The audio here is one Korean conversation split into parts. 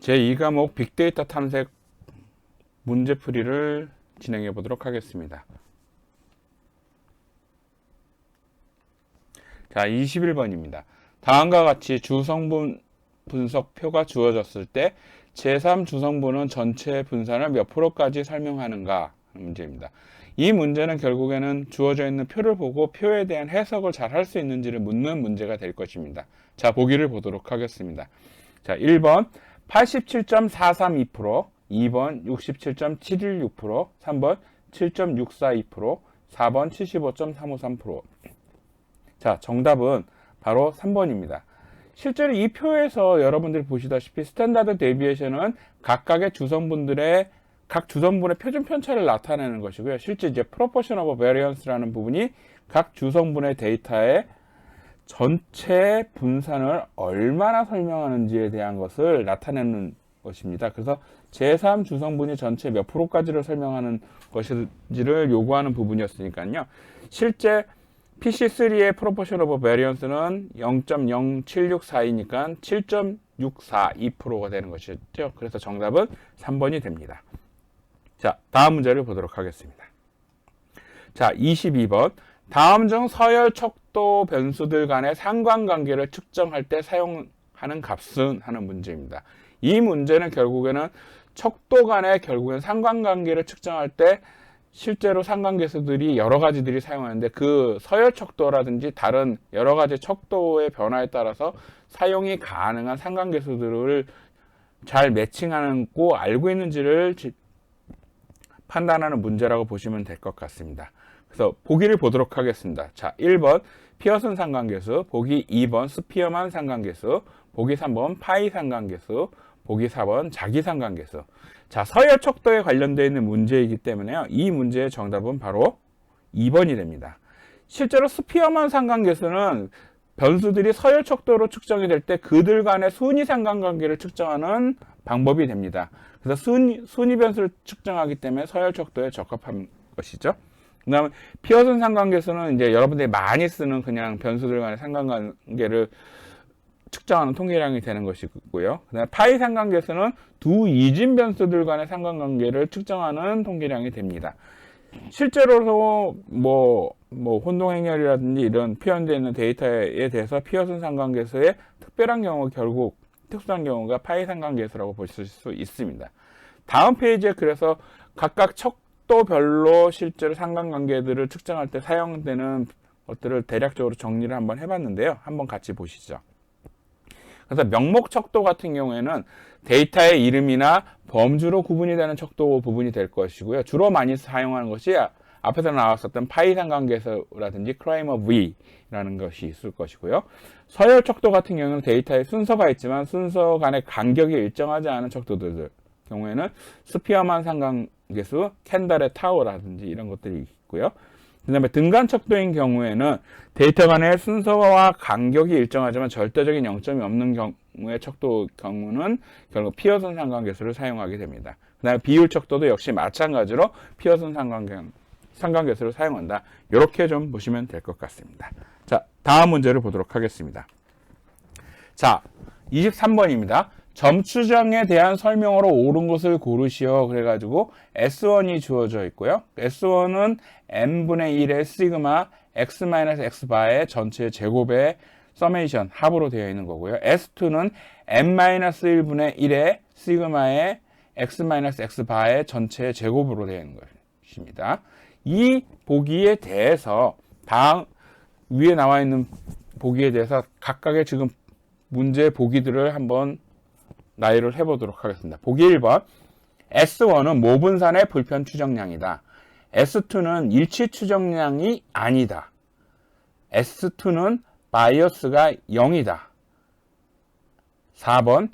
제2과목 빅데이터 탐색 문제풀이를 진행해 보도록 하겠습니다. 자, 21번입니다. 다음과 같이 주성분 분석표가 주어졌을 때 제3 주성분은 전체 분산을 몇 프로까지 설명하는가 하는 문제입니다. 이 문제는 결국에는 주어져 있는 표를 보고 표에 대한 해석을 잘 할 수 있는지를 묻는 문제가 될 것입니다. 자, 보기를 보도록 하겠습니다. 자, 1번 87.432%, 2번 67.716%, 3번 7.642%, 4번 75.353%. 자, 정답은 바로 3번입니다. 실제로 이 표에서 여러분들이 보시다시피 스탠다드 데비에이션은 각각의 주성분들의 각 주성분의 표준 편차를 나타내는 것이고요. 실제 이제 proportion of variance라는 부분이 각 주성분의 데이터의 전체 분산을 얼마나 설명하는지에 대한 것을 나타내는 것입니다. 그래서 제3 주성분이 전체 몇 프로까지를 설명하는 것인지를 요구하는 부분이었으니까요. 실제 PC3의 proportion of variance는 0.07642니까 7.642%가 되는 것이죠. 그래서 정답은 3번이 됩니다. 자, 다음 문제를 보도록 하겠습니다. 자, 22번. 다음 중 서열 척도 변수들 간의 상관관계를 측정할 때 사용하는 값은 하는 문제입니다. 이 문제는 결국에는 척도 간의 결국엔 상관관계를 측정할 때 실제로 상관계수들이 여러 가지들이 사용하는데 그 서열 척도라든지 다른 여러 가지 척도의 변화에 따라서 사용이 가능한 상관계수들을 잘 매칭하고 알고 있는지를 판단하는 문제라고 보시면 될 것 같습니다. 그래서 보기를 보도록 하겠습니다. 자, 1번 피어슨 상관계수, 보기 2번 스피어만 상관계수, 보기 3번 파이 상관계수, 보기 4번 자기 상관계수. 자, 서열 척도에 관련되어 있는 문제이기 때문에요. 이 문제의 정답은 바로 2번이 됩니다. 실제로 스피어만 상관계수는 변수들이 서열 척도로 측정이 될 때 그들 간의 순위 상관관계를 측정하는 방법이 됩니다. 그래서 순위 변수를 측정하기 때문에 서열 척도에 적합한 것이죠. 그 다음에 피어슨 상관계수는 이제 여러분들이 많이 쓰는 그냥 변수들 간의 상관관계를 측정하는 통계량이 되는 것이고요. 그 다음에 파이 상관계수는 두 이진 변수들 간의 상관관계를 측정하는 통계량이 됩니다. 실제로도 혼동행렬이라든지 이런 표현되어 있는 데이터에 대해서 피어슨 상관계수의 특별한 경우 결국 특수한 경우가 파이 상관계수라고 보실 수 있습니다. 다음 페이지에 그래서 각각 척도별로 실제로 상관관계들을 측정할 때 사용되는 것들을 대략적으로 정리를 한번 해봤는데요. 한번 같이 보시죠. 그래서 명목 척도 같은 경우에는 데이터의 이름이나 범주로 구분이 되는 척도 부분이 될 것이고요. 주로 많이 사용하는 것이 앞에서 나왔었던 파이 상관계수라든지 크라이머 V라는 것이 있을 것이고요. 서열 척도 같은 경우는 데이터에 순서가 있지만 순서 간의 간격이 일정하지 않은 척도들 경우에는 스피어만 상관계수, 캔달의 타워라든지 이런 것들이 있고요. 그 다음에 등간 척도인 경우에는 데이터 간의 순서와 간격이 일정하지만 절대적인 영점이 없는 경우의 척도 경우는 결국 피어슨 상관계수를 사용하게 됩니다. 그 다음에 비율 척도도 역시 마찬가지로 피어슨 상관계수를 사용한다. 이렇게 좀 보시면 될 것 같습니다. 자, 다음 문제를 보도록 하겠습니다. 자, 23번입니다. 점추정에 대한 설명으로 옳은 것을 고르시오. 그래가지고 S1이 주어져 있고요. S1은 n분의 1의 시그마 x-x바의 전체 제곱의 서메이션 합으로 되어 있는 거고요. S2는 n-1분의 1의 시그마의 x-x바의 전체 제곱으로 되어 있는 것입니다. 이 보기에 대해서 다음 위에 나와 있는 보기에 대해서 각각의 지금 문제 보기들을 한번 나열을 해보도록 하겠습니다. 보기 1번 S1은 모분산의 불편 추정량이다. S2는 일치 추정량이 아니다. S2는 바이어스가 0이다. 4번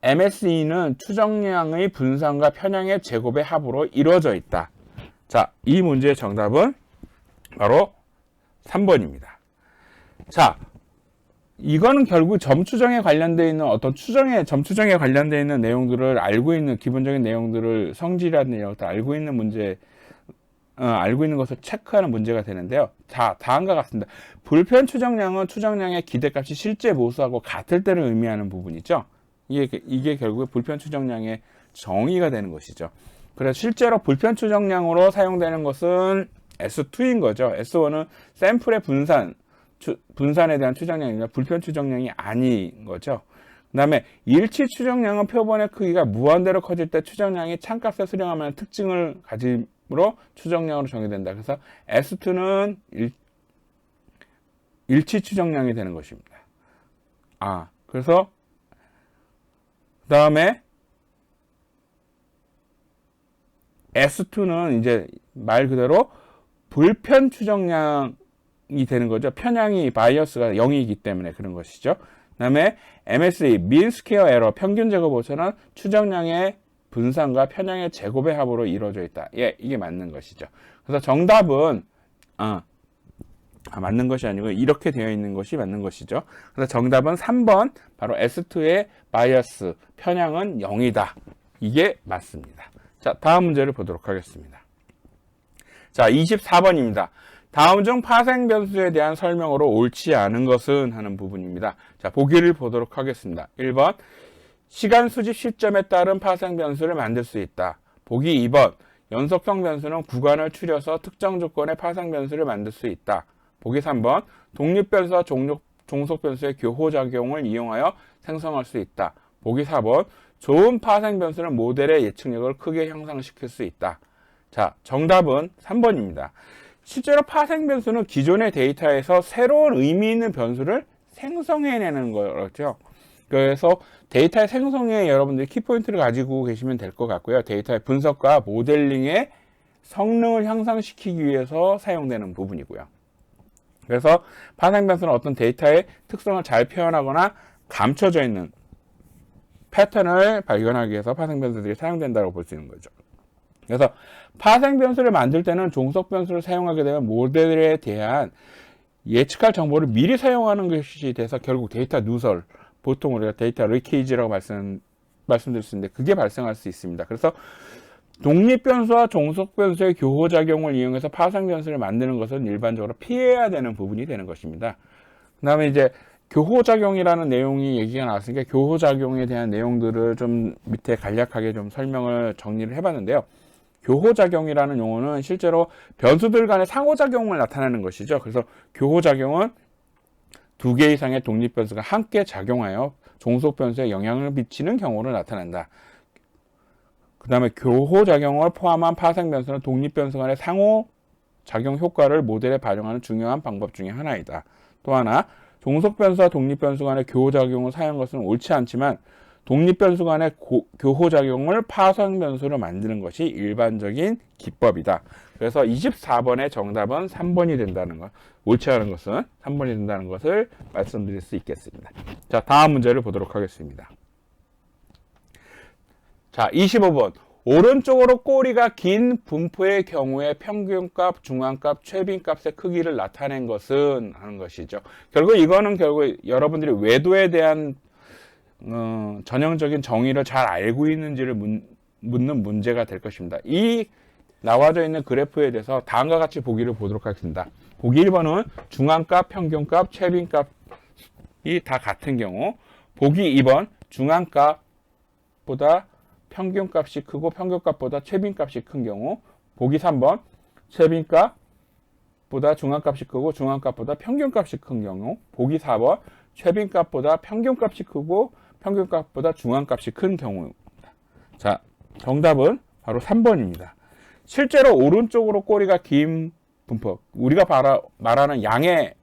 MSE는 추정량의 분산과 편향의 제곱의 합으로 이루어져 있다. 자, 이 문제의 정답은 바로 3번입니다. 자, 이거는 결국 점추정에 관련되어 있는 어떤 점추정에 관련되어 있는 내용들을 알고 있는 기본적인 내용들을 성질이라는 내용을 알고 있는 문제, 알고 있는 것을 체크하는 문제가 되는데요. 자, 다음과 같습니다. 불편 추정량은 추정량의 기대값이 실제 모수하고 같을 때를 의미하는 부분이죠. 이게 결국에 불편 추정량의 정의가 되는 것이죠. 그래서 실제로 불편 추정량으로 사용되는 것은 S2인 거죠. S1은 샘플의 분산에 대한 추정량이나 불편 추정량이 아닌 거죠. 그 다음에 일치 추정량은 표본의 크기가 무한대로 커질 때 추정량이 참값에 수렴하면 특징을 가짐으로 추정량으로 정의된다. 그래서 S2는 일치 추정량이 되는 것입니다. 그래서 그 다음에 S2는 이제 말 그대로 불편 추정량이 되는 거죠. 편향이 바이어스가 0이기 때문에 그런 것이죠. 그 다음에 MSE, mean square error, 평균 제곱 오차는 추정량의 분산과 편향의 제곱의 합으로 이루어져 있다. 이게 맞는 것이죠. 그래서 정답은 맞는 것이 아니고 이렇게 되어 있는 것이 맞는 것이죠. 그래서 정답은 3번 바로 S2의 바이어스 편향은 0이다. 이게 맞습니다. 자, 다음 문제를 보도록 하겠습니다. 자, 24번입니다. 다음 중 파생 변수에 대한 설명으로 옳지 않은 것은 하는 부분입니다. 자, 보기를 보도록 하겠습니다. 1번, 시간 수집 시점에 따른 파생 변수를 만들 수 있다. 보기 2번, 연속성 변수는 구간을 추려서 특정 조건의 파생 변수를 만들 수 있다. 보기 3번, 독립 변수와 종속 변수의 교호작용을 이용하여 생성할 수 있다. 보기 4번, 좋은 파생 변수는 모델의 예측력을 크게 향상시킬 수 있다. 자, 정답은 3번입니다. 실제로 파생 변수는 기존의 데이터에서 새로운 의미 있는 변수를 생성해내는 거죠. 그래서 데이터의 생성에 여러분들이 키포인트를 가지고 계시면 될 것 같고요. 데이터의 분석과 모델링의 성능을 향상시키기 위해서 사용되는 부분이고요. 그래서 파생 변수는 어떤 데이터의 특성을 잘 표현하거나 감춰져 있는 패턴을 발견하기 위해서 파생 변수들이 사용된다고 볼 수 있는 거죠. 그래서 파생 변수를 만들 때는 종속 변수를 사용하게 되면 모델에 대한 예측할 정보를 미리 사용하는 것이 돼서 결국 데이터 누설, 보통 우리가 데이터 리케이지라고 말씀드릴 수 있는데 그게 발생할 수 있습니다. 그래서 독립 변수와 종속 변수의 교호작용을 이용해서 파생 변수를 만드는 것은 일반적으로 피해야 되는 부분이 되는 것입니다. 그 다음에 이제 교호작용이라는 내용이 얘기가 나왔으니까 교호작용에 대한 내용들을 좀 밑에 간략하게 좀 설명을 정리를 해봤는데요. 교호작용이라는 용어는 실제로 변수들 간의 상호작용을 나타내는 것이죠. 그래서 교호작용은 두 개 이상의 독립 변수가 함께 작용하여 종속 변수에 영향을 미치는 경우를 나타낸다. 그 다음에 교호작용을 포함한 파생 변수는 독립 변수 간의 상호작용 효과를 모델에 반영하는 중요한 방법 중에 하나이다. 또 하나, 종속 변수와 독립 변수 간의 교호작용을 사용한 것은 옳지 않지만 독립 변수 간의 교호작용을 파생 변수로 만드는 것이 일반적인 기법이다. 그래서 24번의 정답은 3번이 된다는 것, 옳지 않은 것은 3번이 된다는 것을 말씀드릴 수 있겠습니다. 자, 다음 문제를 보도록 하겠습니다. 자, 25번. 오른쪽으로 꼬리가 긴 분포의 경우에 평균값, 중앙값, 최빈값의 크기를 나타낸 것은 하는 것이죠. 결국 이거는 여러분들이 외도에 대한 전형적인 정의를 잘 알고 있는지를 묻는 문제가 될 것입니다. 이 나와져 있는 그래프에 대해서 다음과 같이 보기를 보도록 하겠습니다. 보기 1번은 중앙값, 평균값, 최빈값이 다 같은 경우, 보기 2번 중앙값보다 평균값이 크고 평균값보다 최빈값이 큰 경우, 보기 3번 최빈값보다 중앙값이 크고 중앙값보다 평균값이 큰 경우, 보기 4번 최빈값보다 평균값이 크고 평균값보다 중앙값이 큰 경우입니다. 자, 정답은 바로 3번입니다. 실제로 오른쪽으로 꼬리가 긴 분포, 우리가 말하는 양의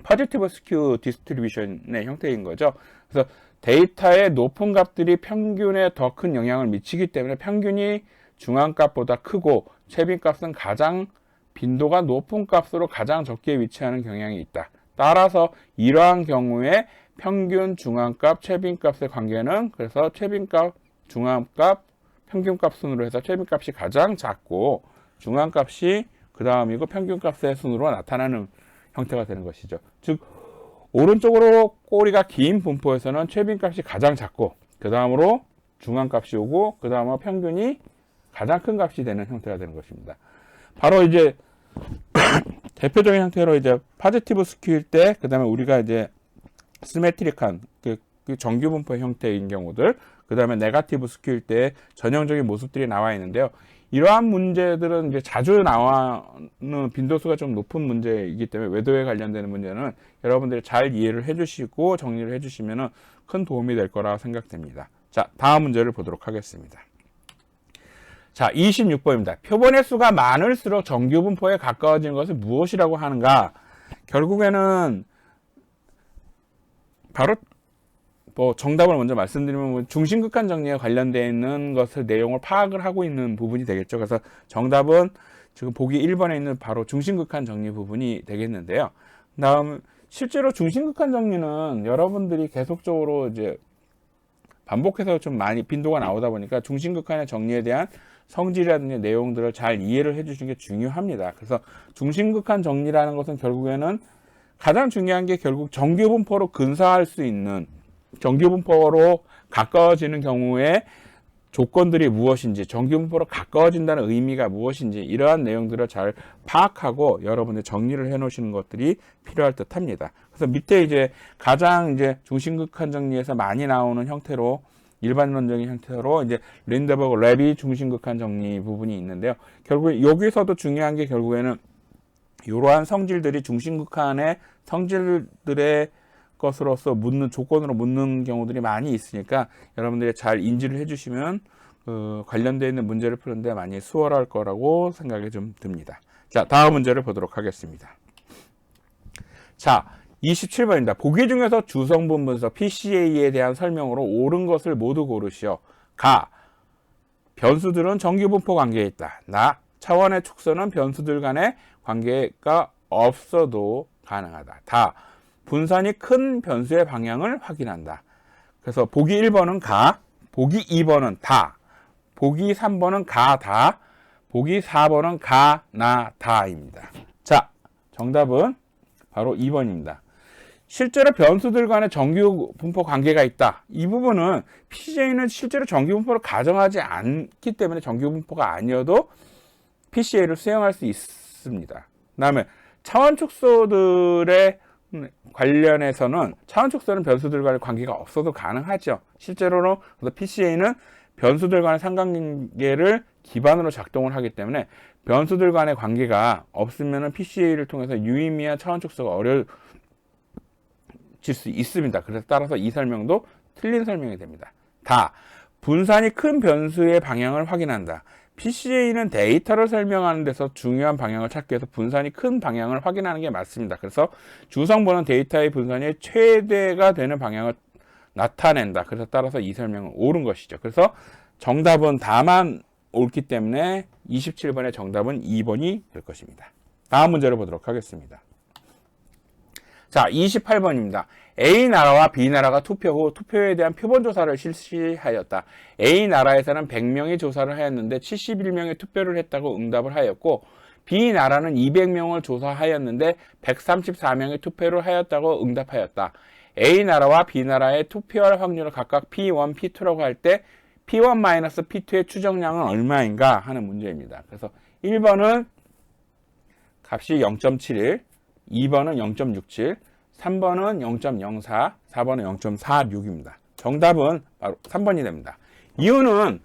포지티브 스큐 디스트리뷰션의 형태인 거죠. 그래서 데이터의 높은 값들이 평균에 더 큰 영향을 미치기 때문에 평균이 중앙값보다 크고 최빈값은 가장 빈도가 높은 값으로 가장 적게 위치하는 경향이 있다. 따라서 이러한 경우에 평균, 중앙값, 최빈값의 관계는 그래서 최빈값, 중앙값, 평균값 순으로 해서 최빈값이 가장 작고 중앙값이 그 다음이고 평균값의 순으로 나타나는 형태가 되는 것이죠. 즉 오른쪽으로 꼬리가 긴 분포에서는 최빈값이 가장 작고 그 다음으로 중앙값이 오고 그 다음으로 평균이 가장 큰 값이 되는 형태가 되는 것입니다. 바로 이제 대표적인 형태로 이제 포지티브 스큐일 때 그 다음에 우리가 이제 시메트릭한 그 정규 분포 형태인 경우들, 그 다음에 네거티브 스큐일 때 전형적인 모습들이 나와 있는데요. 이러한 문제들은 이제 자주 나와는 빈도수가 좀 높은 문제이기 때문에 외도에 관련되는 문제는 여러분들이 잘 이해를 해주시고 정리를 해주시면 큰 도움이 될 거라 생각됩니다. 자, 다음 문제를 보도록 하겠습니다. 자, 26번입니다. 표본의 수가 많을수록 정규 분포에 가까워지는 것은 무엇이라고 하는가? 결국에는 바로 정답을 먼저 말씀드리면 중심극한 정리에 관련되어 있는 것을 내용을 파악을 하고 있는 부분이 되겠죠. 그래서 정답은 지금 보기 1번에 있는 바로 중심극한 정리 부분이 되겠는데요. 다음 실제로 중심극한 정리는 여러분들이 계속적으로 이제 반복해서 좀 많이 빈도가 나오다 보니까 중심극한의 정리에 대한 성질이라든지 내용들을 잘 이해를 해주시는 게 중요합니다. 그래서 중심극한 정리라는 것은 결국에는 가장 중요한 게 결국 정규 분포로 근사할 수 있는 정규 분포로 가까워지는 경우에 조건들이 무엇인지, 정규 분포로 가까워진다는 의미가 무엇인지 이러한 내용들을 잘 파악하고 여러분들 정리를 해 놓으시는 것들이 필요할 듯 합니다. 그래서 밑에 이제 가장 이제 중심극한 정리에서 많이 나오는 형태로 일반론적인 형태로 이제 린드버그 랩이 중심극한 정리 부분이 있는데요. 결국 여기서도 중요한 게 결국에는 이러한 성질들이 중심극한의 성질들의 것으로서 묻는 조건으로 묻는 경우들이 많이 있으니까 여러분들이 잘 인지를 해주시면 관련되어 있는 문제를 푸는데 많이 수월할 거라고 생각이 좀 듭니다. 자, 다음 문제를 보도록 하겠습니다. 자, 27번입니다. 보기 중에서 주성분 분석 PCA에 대한 설명으로 옳은 것을 모두 고르시오. 가. 변수들은 정규분포 관계에 있다. 나. 차원의 축소는 변수들 간의 관계가 없어도 가능하다. 다. 분산이 큰 변수의 방향을 확인한다. 그래서 보기 1번은 가, 보기 2번은 다, 보기 3번은 가, 다, 보기 4번은 가, 나, 다입니다. 자, 정답은 바로 2번입니다. 실제로 변수들 간의 정규 분포 관계가 있다. 이 부분은 PCA는 실제로 정규 분포를 가정하지 않기 때문에 정규 분포가 아니어도 PCA를 수행할 수 있습니다. 그 다음에 차원 축소들의 관련해서는 차원 축소는 변수들 간의 관계가 없어도 가능하죠. 실제로는 그래서 PCA는 변수들 간의 상관관계를 기반으로 작동을 하기 때문에 변수들 간의 관계가 없으면 PCA를 통해서 유의미한 차원 축소가 어려워질 수 있습니다. 그래서 따라서 이 설명도 틀린 설명이 됩니다. 다. 분산이 큰 변수의 방향을 확인한다. PCA는 데이터를 설명하는 데서 중요한 방향을 찾기 위해서 분산이 큰 방향을 확인하는 게 맞습니다. 그래서 주성분은 데이터의 분산이 최대가 되는 방향을 나타낸다. 그래서 따라서 이 설명은 옳은 것이죠. 그래서 정답은 다만 옳기 때문에 27번의 정답은 2번이 될 것입니다. 다음 문제를 보도록 하겠습니다. 자, 28번입니다. A 나라와 B 나라가 투표 후 투표에 대한 표본 조사를 실시하였다. A 나라에서는 100명이 조사를 하였는데 71명이 투표를 했다고 응답을 하였고 B 나라는 200명을 조사하였는데 134명이 투표를 하였다고 응답하였다. A 나라와 B 나라의 투표할 확률을 각각 P1, P2라고 할 때 P1-P2의 추정량은 얼마인가 하는 문제입니다. 그래서 1번은 값이 0.71, 2번은 0.67, 3번은 0.04, 4번은 0.46입니다. 정답은 바로 3번이 됩니다. 이유는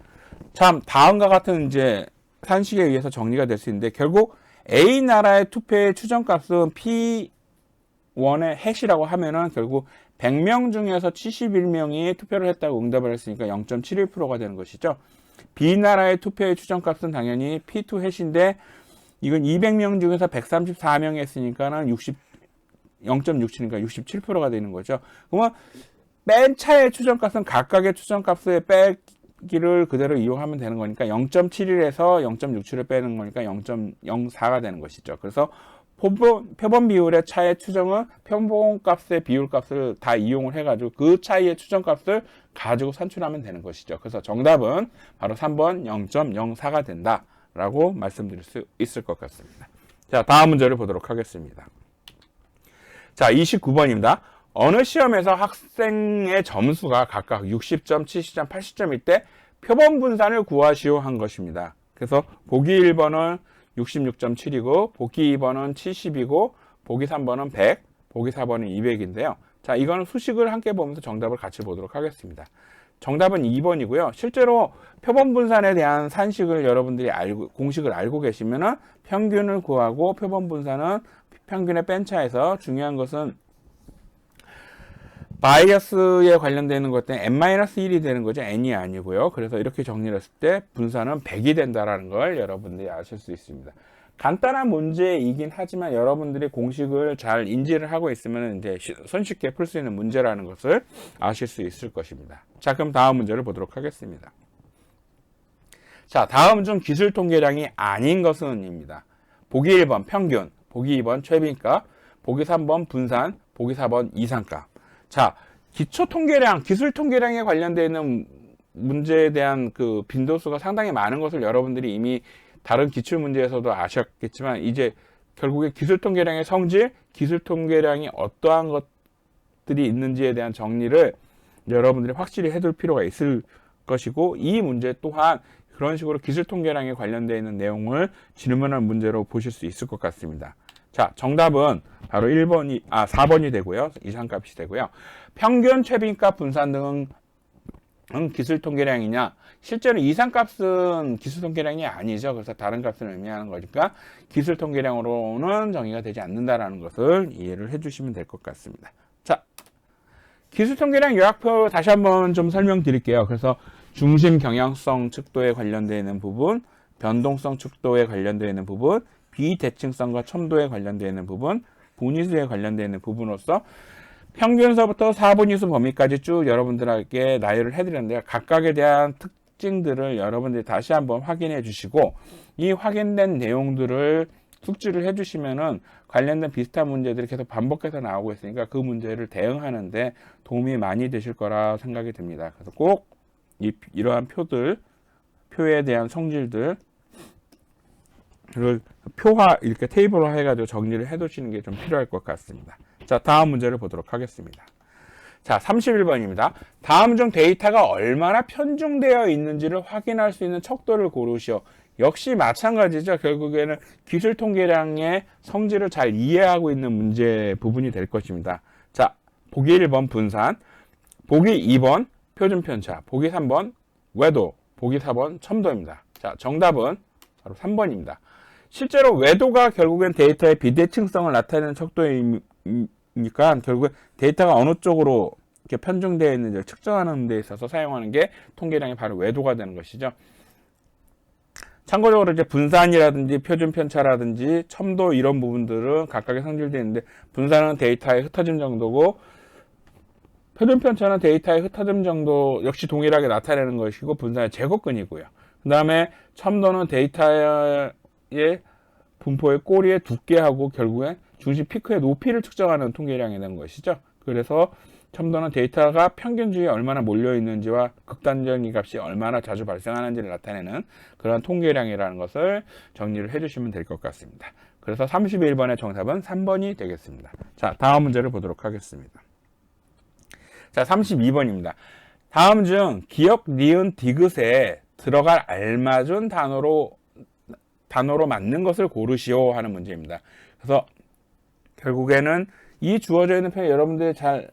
참 다음과 같은 이제 산식에 의해서 정리가 될 수 있는데 결국 A 나라의 투표의 추정값은 P1의 해시라고 하면은 결국 100명 중에서 71명이 투표를 했다고 응답을 했으니까 0.71%가 되는 것이죠. B 나라의 투표의 추정값은 당연히 P2 해시인데 이건 200명 중에서 134명이 했으니까는 0.67이니까 67%가 되는 거죠. 그러면 맨 차의 추정값은 각각의 추정값의 빼기를 그대로 이용하면 되는 거니까 0.71에서 0.67을 빼는 거니까 0.04가 되는 것이죠. 그래서 표본 비율의 차의 추정은 표본값의 비율값을 다 이용을 해가지고 그 차이의 추정값을 가지고 산출하면 되는 것이죠. 그래서 정답은 바로 3번 0.04가 된다라고 말씀드릴 수 있을 것 같습니다. 자, 다음 문제를 보도록 하겠습니다. 자, 29번입니다. 어느 시험에서 학생의 점수가 각각 60점, 70점, 80점일 때 표본 분산을 구하시오 한 것입니다. 그래서 보기 1번은 66.7이고 보기 2번은 70이고 보기 3번은 100, 보기 4번은 200인데요. 자, 이거는 수식을 함께 보면서 정답을 같이 보도록 하겠습니다. 정답은 2번이고요. 실제로 표본 분산에 대한 산식을 여러분들이 공식을 알고 계시면은 평균을 구하고 표본 분산은 평균의 뺀차에서 중요한 것은 바이어스에 관련되는 것 때문에 n-1이 되는 거죠. n이 아니고요. 그래서 이렇게 정리를 했을 때 분산은 100이 된다는 걸 여러분들이 아실 수 있습니다. 간단한 문제이긴 하지만 여러분들이 공식을 잘 인지를 하고 있으면 이제 손쉽게 풀 수 있는 문제라는 것을 아실 수 있을 것입니다. 자, 그럼 다음 문제를 보도록 하겠습니다. 자, 다음 중 기술 통계량이 아닌 것은입니다. 보기 1번 평균, 보기 2번 최빈값, 보기 3번 분산, 보기 4번 이상값. 자, 기초 통계량, 기술 통계량에 관련되어 있는 문제에 대한 그 빈도수가 상당히 많은 것을 여러분들이 이미 다른 기출 문제에서도 아셨겠지만 이제 결국에 기술 통계량의 성질, 기술 통계량이 어떠한 것들이 있는지에 대한 정리를 여러분들이 확실히 해둘 필요가 있을 것이고, 이 문제 또한 그런 식으로 기술 통계량에 관련되어 있는 내용을 질문할 문제로 보실 수 있을 것 같습니다. 자, 정답은 바로 4번이 되고요. 이상값이 되고요. 평균, 최빈값, 분산 등은 기술 통계량이냐? 실제로 이상값은 기술 통계량이 아니죠. 그래서 다른 값을 의미하는 거니까 기술 통계량으로는 정의가 되지 않는다라는 것을 이해를 해주시면 될 것 같습니다. 자, 기술 통계량 요약표 다시 한번 좀 설명드릴게요. 그래서 중심 경향성 측도에 관련되어 있는 부분, 변동성 측도에 관련되어 있는 부분, 비대칭성과 첨도에 관련되어 있는 부분, 분위수에 관련되어 있는 부분으로서 평균서부터 4분위수 범위까지 쭉 여러분들에게 나열을 해드렸는데요. 각각에 대한 특징들을 여러분들이 다시 한번 확인해 주시고, 이 확인된 내용들을 숙지를 해주시면은 관련된 비슷한 문제들이 계속 반복해서 나오고 있으니까 그 문제를 대응하는데 도움이 많이 되실 거라 생각이 듭니다. 그래서 꼭 이러한 표에 대한 성질들 를 이렇게 테이블로 해가지고 정리를 해 두시는 게 좀 필요할 것 같습니다. 자, 다음 문제를 보도록 하겠습니다. 자, 31번입니다. 다음 중 데이터가 얼마나 편중되어 있는지를 확인할 수 있는 척도를 고르시오. 역시 마찬가지죠. 결국에는 기술 통계량의 성질을 잘 이해하고 있는 문제 부분이 될 것입니다. 자, 보기 1번 분산, 보기 2번 표준 편차, 보기 3번 외도, 보기 4번 첨도입니다. 자, 정답은 바로 3번입니다. 실제로 외도가 결국엔 데이터의 비대칭성을 나타내는 척도이니까 결국엔 데이터가 어느 쪽으로 이렇게 편중되어 있는지를 측정하는 데 있어서 사용하는 게 통계량이 바로 외도가 되는 것이죠. 참고적으로 이제 분산이라든지 표준 편차라든지 첨도 이런 부분들은 각각의 성질되어 있는데, 분산은 데이터의 흩어짐 정도고 표준 편차는 데이터의 흩어짐 정도 역시 동일하게 나타내는 것이고 분산의 제곱근이고요. 그 다음에 첨도는 데이터의 분포의 꼬리의 두께하고 결국엔 중심 피크의 높이를 측정하는 통계량이 되는 것이죠. 그래서 첨도는 데이터가 평균주에 얼마나 몰려있는지와 극단적인 값이 얼마나 자주 발생하는지를 나타내는 그런 통계량이라는 것을 정리를 해주시면 될 것 같습니다. 그래서 31번의 정답은 3번이 되겠습니다. 자, 다음 문제를 보도록 하겠습니다. 자, 32번입니다. 다음 중 기역, 니은, 디귿에 들어갈 알맞은 단어로 맞는 것을 고르시오 하는 문제입니다. 그래서 결국에는 이 주어져 있는 표현 여러분들이 잘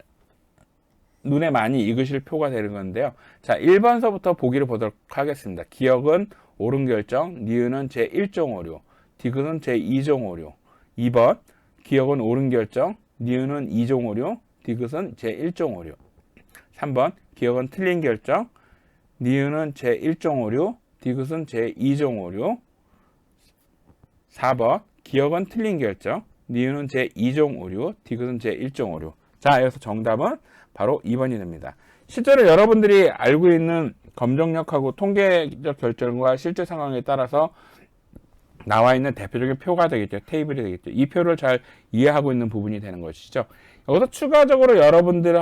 눈에 많이 익으실 표가 되는 건데요. 자, 1번서부터 보기를 보도록 하겠습니다. 기역은 옳은 결정, 니은은 제1종 오류, 디귿은 제2종 오류. 2번 기역은 옳은 결정, 니은은 2종 오류, 디귿은 제1종 오류. 3번 기역은 틀린 결정, 니은은 제1종 오류, 디귿은 제2종 오류. 4번 기역은 틀린 결정, 니은은 제2종 오류, 디귿은 제1종 오류. 자, 여기서 정답은 바로 2번이 됩니다. 실제로 여러분들이 알고 있는 검정력하고 통계적 결정과 실제 상황에 따라서 나와 있는 대표적인 표가 되겠죠. 테이블이 되겠죠. 이 표를 잘 이해하고 있는 부분이 되는 것이죠. 여기서 추가적으로 여러분들이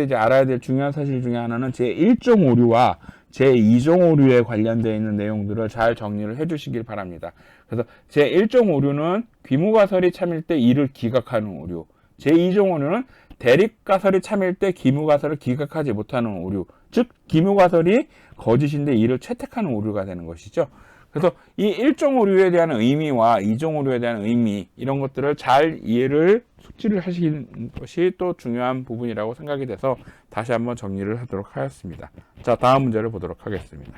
이제 알아야 될 중요한 사실 중에 하나는 제1종 오류와 제2종 오류에 관련되어 있는 내용들을 잘 정리를 해 주시길 바랍니다. 그래서 제1종 오류는 귀무가설이 참일 때 이를 기각하는 오류, 제2종 오류는 대립가설이 참일 때 기무가설을 기각하지 못하는 오류, 즉 기무가설이 거짓인데 이를 채택하는 오류가 되는 것이죠. 그래서 이 1종 오류에 대한 의미와 2종 오류에 대한 의미 이런 것들을 잘 이해를 숙지를 하시는 것이 또 중요한 부분이라고 생각이 돼서 다시 한번 정리를 하도록 하였습니다. 자, 다음 문제를 보도록 하겠습니다.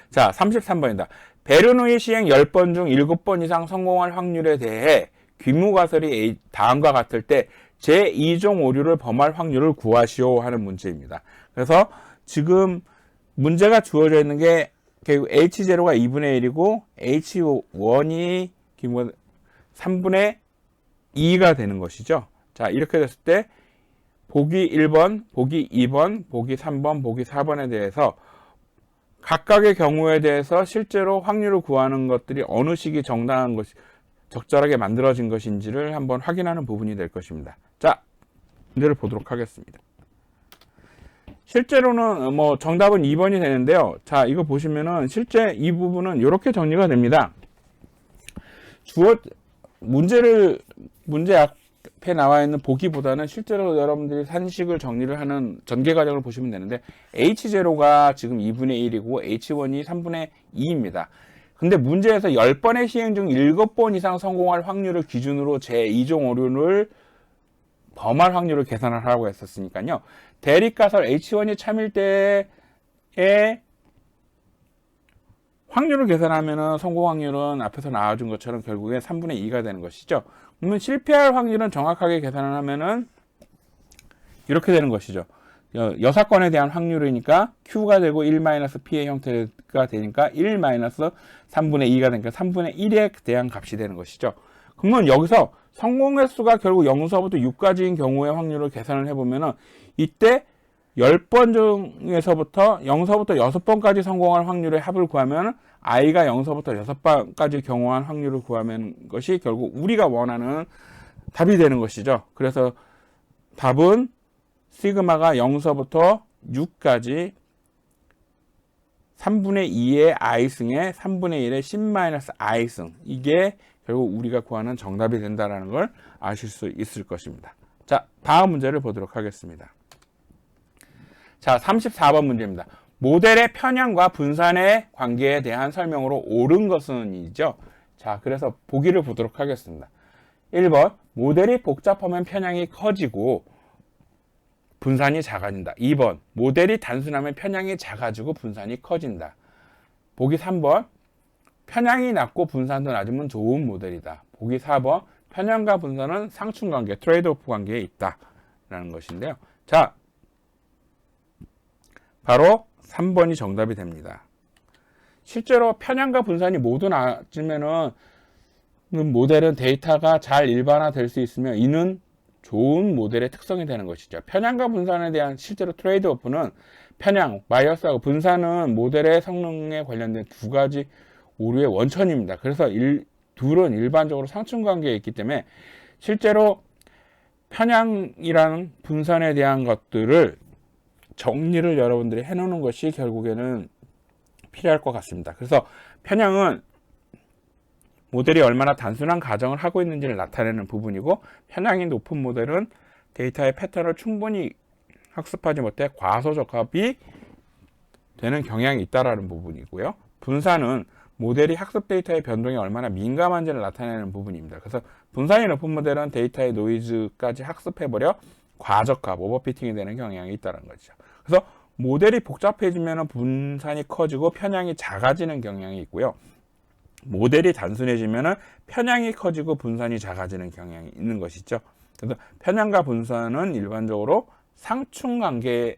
자, 33번입니다. 베르누이 시행 10번 중 7번 이상 성공할 확률에 대해 귀무가설이 다음과 같을 때 제2종 오류를 범할 확률을 구하시오 하는 문제입니다. 그래서 지금 문제가 주어져 있는 게 결국 H0가 2분의 1이고 H1이 3분의 2가 되는 것이죠. 자, 이렇게 됐을 때 보기 1번, 보기 2번, 보기 3번, 보기 4번에 대해서 각각의 경우에 대해서 실제로 확률을 구하는 것들이 어느 식이 정당한 것이 적절하게 만들어진 것인지를 한번 확인하는 부분이 될 것입니다. 자, 문제를 보도록 하겠습니다. 실제로는 정답은 2번이 되는데요. 자, 이거 보시면은 실제 이 부분은 이렇게 정리가 됩니다. 문제 앞에 나와 있는 보기보다는 실제로 여러분들이 산식을 정리를 하는 전개 과정을 보시면 되는데 H0가 지금 2분의 1이고 H1이 3분의 2입니다. 근데 문제에서 10번의 시행 중 7번 이상 성공할 확률을 기준으로 제2종 오류를 범할 확률을 계산을 하라고 했었으니까요. 대립가설 H1이 참일 때의 확률을 계산하면은 성공 확률은 앞에서 나와준 것처럼 결국에 3분의 2가 되는 것이죠. 그러면 실패할 확률은 정확하게 계산을 하면은 이렇게 되는 것이죠. 6건에 대한 확률이니까 Q가 되고 1-P의 형태가 되니까 1-3분의 2가 되니까 3분의 1에 대한 값이 되는 것이죠. 그러면 여기서 성공 횟수가 결국 0서부터 6까지인 경우의 확률을 계산을 해보면은 이때 10번 중에서부터 0서부터 6번까지 성공할 확률의 합을 구하면 i가 0서부터 6번까지 경우한 확률을 구하면 것이 결국 우리가 원하는 답이 되는 것이죠. 그래서 답은 시그마가 0서부터 6까지 3분의 2의 i승에 3분의 1의 10-i승 이게 결국 우리가 구하는 정답이 된다는 걸 아실 수 있을 것입니다. 자, 다음 문제를 보도록 하겠습니다. 자, 34번 문제입니다. 모델의 편향과 분산의 관계에 대한 설명으로 옳은 것은 이죠. 자, 그래서 보기를 보도록 하겠습니다. 1번, 모델이 복잡하면 편향이 커지고 분산이 작아진다. 2번, 모델이 단순하면 편향이 작아지고 분산이 커진다. 보기 3번, 편향이 낮고 분산도 낮으면 좋은 모델이다. 보기 4번, 편향과 분산은 상충관계, 트레이드오프 관계에 있다. 라는 것인데요. 자, 바로 3번이 정답이 됩니다. 실제로 편향과 분산이 모두 낮으면은 모델은 데이터가 잘 일반화될 수 있으며 이는 좋은 모델의 특성이 되는 것이죠. 편향과 분산에 대한 실제로 트레이드오프는 편향, 바이어스하고 분산은 모델의 성능에 관련된 두 가지 오류의 원천입니다. 그래서 둘은 일반적으로 상충관계에 있기 때문에 실제로 편향이라는 분산에 대한 것들을 정리를 여러분들이 해놓는 것이 결국에는 필요할 것 같습니다. 그래서 편향은 모델이 얼마나 단순한 가정을 하고 있는지를 나타내는 부분이고 편향이 높은 모델은 데이터의 패턴을 충분히 학습하지 못해 과소적합이 되는 경향이 있다는 부분이고요. 분산은 모델이 학습 데이터의 변동에 얼마나 민감한지를 나타내는 부분입니다. 그래서 분산이 높은 모델은 데이터의 노이즈까지 학습해버려 과적합, 오버피팅이 되는 경향이 있다는 거죠. 그래서 모델이 복잡해지면 분산이 커지고 편향이 작아지는 경향이 있고요. 모델이 단순해지면 편향이 커지고 분산이 작아지는 경향이 있는 것이죠. 그래서 편향과 분산은 일반적으로 상충관계에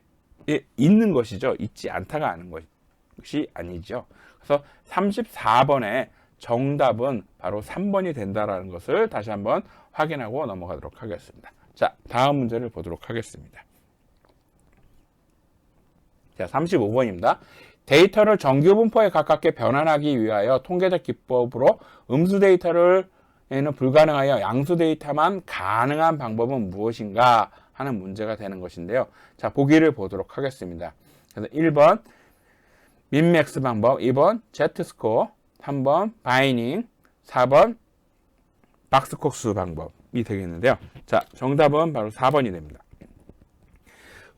있는 것이죠. 있지 않다가 아는 것이 아니죠. 그래서 34번의 정답은 바로 3번이 된다는 것을 다시 한번 확인하고 넘어가도록 하겠습니다. 자, 다음 문제를 보도록 하겠습니다. 자, 35번입니다. 데이터를 정규 분포에 가깝게 변환하기 위하여 통계적 기법으로 음수 데이터를 에는 불가능하여 양수 데이터만 가능한 방법은 무엇인가 하는 문제가 되는 것인데요. 자, 보기를 보도록 하겠습니다. 그래서 1번 민맥스 방법, 2번 Z스코어, 3번 바이닝, 4번 박스콕스 방법이 되겠는데요. 자, 정답은 바로 4번이 됩니다.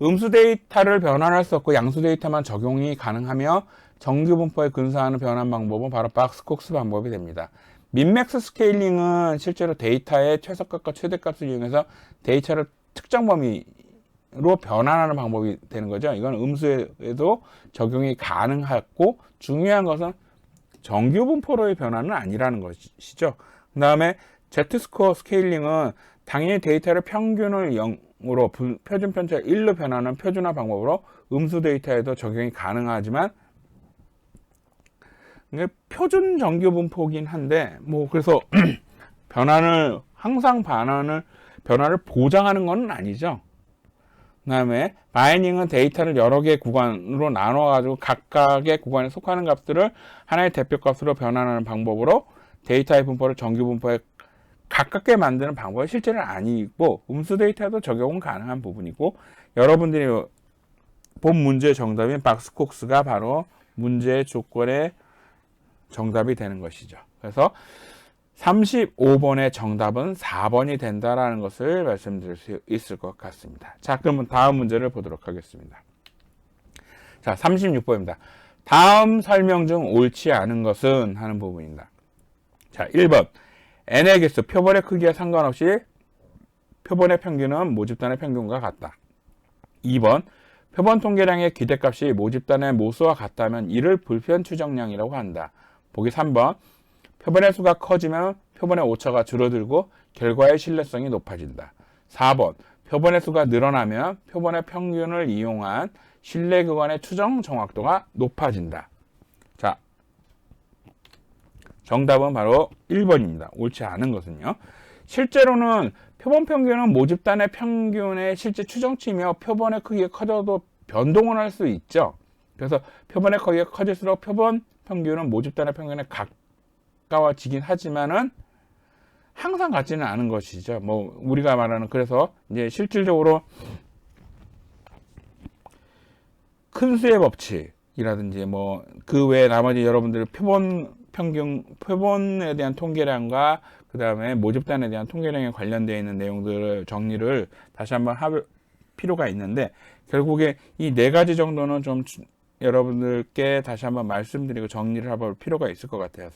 음수 데이터를 변환할 수 없고 양수 데이터만 적용이 가능하며 정규 분포에 근소하는 변환 방법은 바로 박스콕스 방법이 됩니다. 민맥스 스케일링은 실제로 데이터의 최소값과 최대값을 이용해서 데이터를 특정 범위로 변환하는 방법이 되는 거죠. 이건 음수에도 적용이 가능하고 중요한 것은 정규 분포로의 변화는 아니라는 것이죠. 그 다음에 Z스코어 스케일링은 당연히 데이터를 평균을 0으로 표준 편차를 1로 변하는 표준화 방법으로 음수 데이터에도 적용이 가능하지만 표준 정규 분포긴 한데 뭐 그래서 변화를 항상 변화를 보장하는 건 아니죠. 그 다음에 바이닝은 데이터를 여러 개의 구간으로 나눠 가지고 각각의 구간에 속하는 값들을 하나의 대표 값으로 변환하는 방법으로 데이터의 분포를 정규 분포에 가깝게 만드는 방법이 실제는 아니고 음수 데이터도 적용은 가능한 부분이고 여러분들이 본 문제의 정답인 박스콕스가 바로 문제의 조건의 정답이 되는 것이죠. 그래서 35번의 정답은 4번이 된다라는 것을 말씀드릴 수 있을 것 같습니다. 자, 그러면 다음 문제를 보도록 하겠습니다. 자, 36번입니다. 다음 설명 중 옳지 않은 것은 하는 부분입니다. 자, 1번. n의 개수, 표본의 크기와 상관없이 표본의 평균은 모집단의 평균과 같다. 2번. 표본 통계량의 기대값이 모집단의 모수와 같다면 이를 불편 추정량이라고 한다. 보기 3번. 표본의 수가 커지면 표본의 오차가 줄어들고 결과의 신뢰성이 높아진다. 4번. 표본의 수가 늘어나면 표본의 평균을 이용한 신뢰 구간의 추정 정확도가 높아진다. 자, 정답은 바로 1번입니다. 옳지 않은 것은요. 실제로는 표본 평균은 모집단의 평균의 실제 추정치이며 표본의 크기가 커져도 변동을 할 수 있죠. 그래서 표본의 크기가 커질수록 표본 평균은 모집단의 평균에 가까워지긴 하지만은 항상 같지는 않은 것이죠. 뭐 우리가 말하는 그래서 이제 실질적으로 큰 수의 법칙이라든지 뭐 그 외에 나머지 여러분들 표본에 대한 통계량과 그 다음에 모집단에 대한 통계량에 관련되어 있는 내용들을 정리를 다시 한번 할 필요가 있는데 결국에 이 네 가지 정도는 좀 여러분들께 다시 한번 말씀드리고 정리를 해볼 필요가 있을 것 같아요.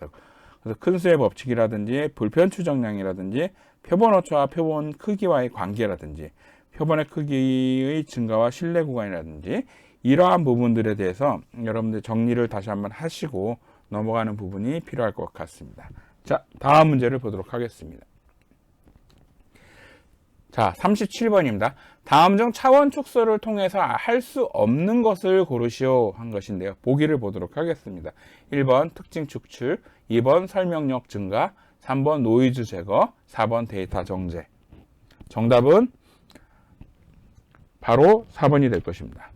그래서 큰 수의 법칙이라든지 불편 추정량이라든지 표본 오차와 표본 크기와의 관계라든지 표본의 크기의 증가와 신뢰 구간이라든지 이러한 부분들에 대해서 여러분들 정리를 다시 한번 하시고 넘어가는 부분이 필요할 것 같습니다. 자, 다음 문제를 보도록 하겠습니다. 자, 37번입니다. 다음 중 차원 축소를 통해서 할 수 없는 것을 고르시오 한 것인데요. 보기를 보도록 하겠습니다. 1번 특징 축출, 2번 설명력 증가, 3번 노이즈 제거, 4번 데이터 정제. 정답은 바로 4번이 될 것입니다.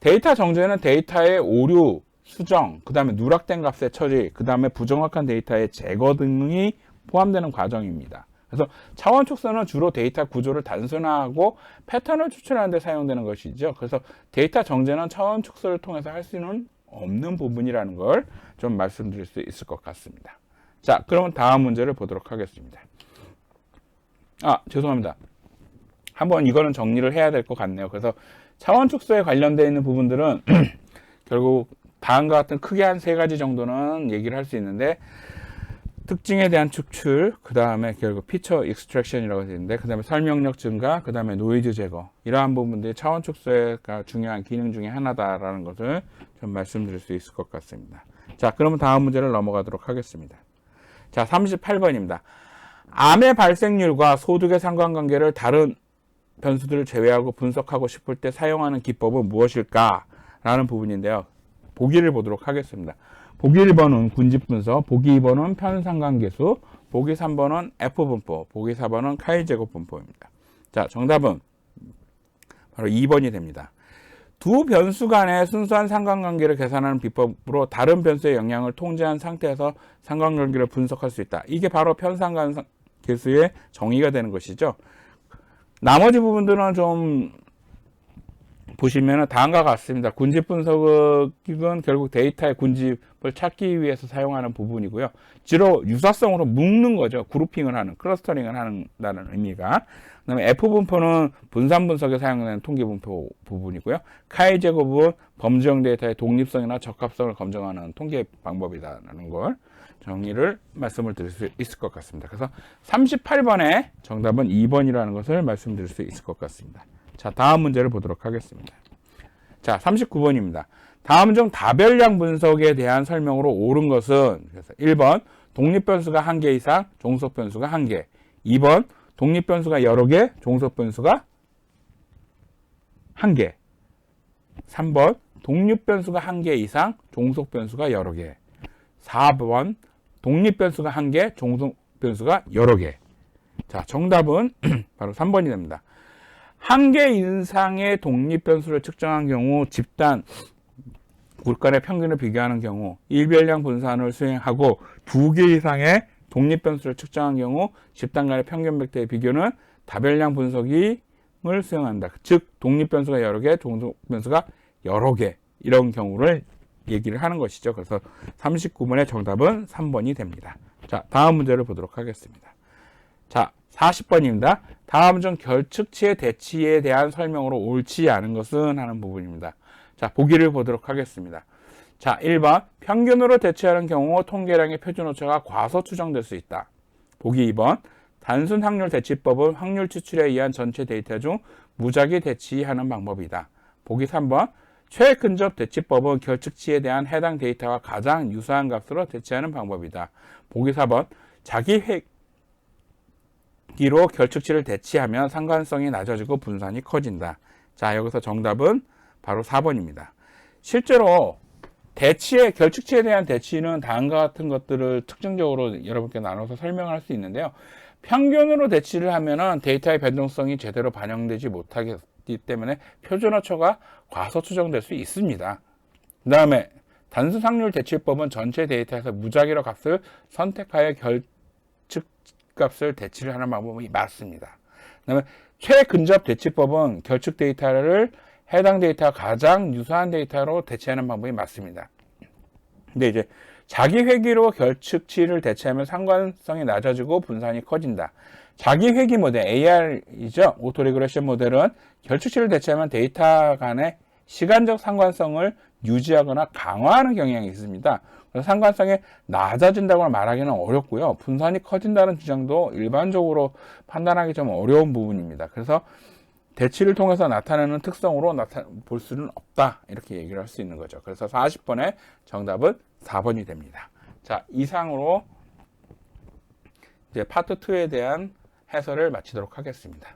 데이터 정제는 데이터의 오류, 수정, 그 다음에 누락된 값의 처리, 그 다음에 부정확한 데이터의 제거 등이 포함되는 과정입니다. 그래서 차원 축소는 주로 데이터 구조를 단순화하고 패턴을 추출하는 데 사용되는 것이죠. 그래서 데이터 정제는 차원 축소를 통해서 할 수는 없는 부분이라는 걸 좀 말씀드릴 수 있을 것 같습니다. 자, 그러면 다음 문제를 보도록 하겠습니다. 죄송합니다. 한번 이거는 정리를 해야 될 것 같네요. 그래서 차원 축소에 관련되어 있는 부분들은 결국 다음과 같은 크게 한 세 가지 정도는 얘기를 할 수 있는데 특징에 대한 축출, 그 다음에 결국 피처 익스트랙션이라고 되어 있는데 그 다음에 설명력 증가, 그 다음에 노이즈 제거 이러한 부분들이 차원 축소가 중요한 기능 중에 하나다라는 것을 좀 말씀드릴 수 있을 것 같습니다. 자, 그러면 다음 문제를 넘어가도록 하겠습니다. 자, 38번입니다. 암의 발생률과 소득의 상관관계를 다른 변수들을 제외하고 분석하고 싶을 때 사용하는 기법은 무엇일까? 라는 부분인데요. 보기를 보도록 하겠습니다. 보기 1번은 군집분석, 보기 2번은 편상관계수, 보기 3번은 F분포, 보기 4번은 카이제곱분포입니다. 자, 정답은 바로 2번이 됩니다. 두 변수 간의 순수한 상관관계를 계산하는 비법으로 다른 변수의 영향을 통제한 상태에서 상관관계를 분석할 수 있다. 이게 바로 편상관계수의 정의가 되는 것이죠. 나머지 부분들은 좀 보시면은 다음과 같습니다. 군집 분석은 결국 데이터의 군집을 찾기 위해서 사용하는 부분이고요. 주로 유사성으로 묶는 거죠. 그룹핑을 하는, 클러스터링을 한다는 의미가. 그다음에 F 분포는 분산 분석에 사용되는 통계 분포 부분이고요. 카이 제곱은 범정 데이터의 독립성이나 적합성을 검증하는 통계 방법이다라는 걸 정의를 말씀을 드릴 수 있을 것 같습니다. 그래서 38번의 정답은 2번이라는 것을 말씀드릴 수 있을 것 같습니다. 자, 다음 문제를 보도록 하겠습니다. 자, 39번입니다. 다음 중 다별량 분석에 대한 설명으로 옳은 것은, 그래서 1번 독립변수가 1개 이상, 종속변수가 1개. 2번 독립변수가 여러 개, 종속변수가 1개. 3번 독립변수가 1개 이상, 종속변수가 여러 개. 4번 독립변수가 1개, 종속변수가 여러 개. 자, 정답은 바로 3번이 됩니다. 1개 이상의 독립변수를 측정한 경우 집단 그룹 간의 평균을 비교하는 경우 일별량 분산을 수행하고 2개 이상의 독립변수를 측정한 경우 집단 간의 평균 벡터의 비교는 다별량 분석을 수행한다. 즉 독립변수가 여러 개, 종속변수가 여러 개, 이런 경우를 얘기를 하는 것이죠. 그래서 39번의 정답은 3번이 됩니다. 자, 다음 문제를 보도록 하겠습니다. 자, 40번입니다. 다음 중 결측치의 대치에 대한 설명으로 옳지 않은 것은 하는 부분입니다. 자, 보기를 보도록 하겠습니다. 자, 1번 평균으로 대치하는 경우 통계량의 표준 오차가 과소 추정될 수 있다. 보기 2번 단순 확률 대치법은 확률 추출에 의한 전체 데이터 중 무작위 대치하는 방법이다. 보기 3번 최근접 대치법은 결측치에 대한 해당 데이터와 가장 유사한 값으로 대치하는 방법이다. 보기 4번 자기 획기로 결측치를 대치하면 상관성이 낮아지고 분산이 커진다. 자, 여기서 정답은 바로 4번입니다. 실제로 결측치에 대한 대치는 다음과 같은 것들을 특징적으로 여러분께 나눠서 설명할 수 있는데요. 평균으로 대치를 하면은 데이터의 변동성이 제대로 반영되지 못하기 때문에 표준 오차가 과소 추정될 수 있습니다. 그 다음에 단순 확률 대치법은 전체 데이터에서 무작위로 값을 선택하여 결측값을 대치를 하는 방법이 맞습니다. 그 다음에 최근접 대치법은 결측 데이터를 해당 데이터와 가장 유사한 데이터로 대체하는 방법이 맞습니다. 근데 이제 자기 회귀로 결측치를 대체하면 상관성이 낮아지고 분산이 커진다. 자기 회귀 모델, AR이죠. 오토리그레션 모델은 결측치를 대체하면 데이터 간의 시간적 상관성을 유지하거나 강화하는 경향이 있습니다. 그래서 상관성이 낮아진다고 말하기는 어렵고요. 분산이 커진다는 주장도 일반적으로 판단하기 좀 어려운 부분입니다. 그래서 대치를 통해서 나타내는 특성으로 볼 수는 없다. 이렇게 얘기를 할 수 있는 거죠. 그래서 40번의 정답은 4번이 됩니다. 자, 이상으로 이제 파트 2에 대한 해설을 마치도록 하겠습니다.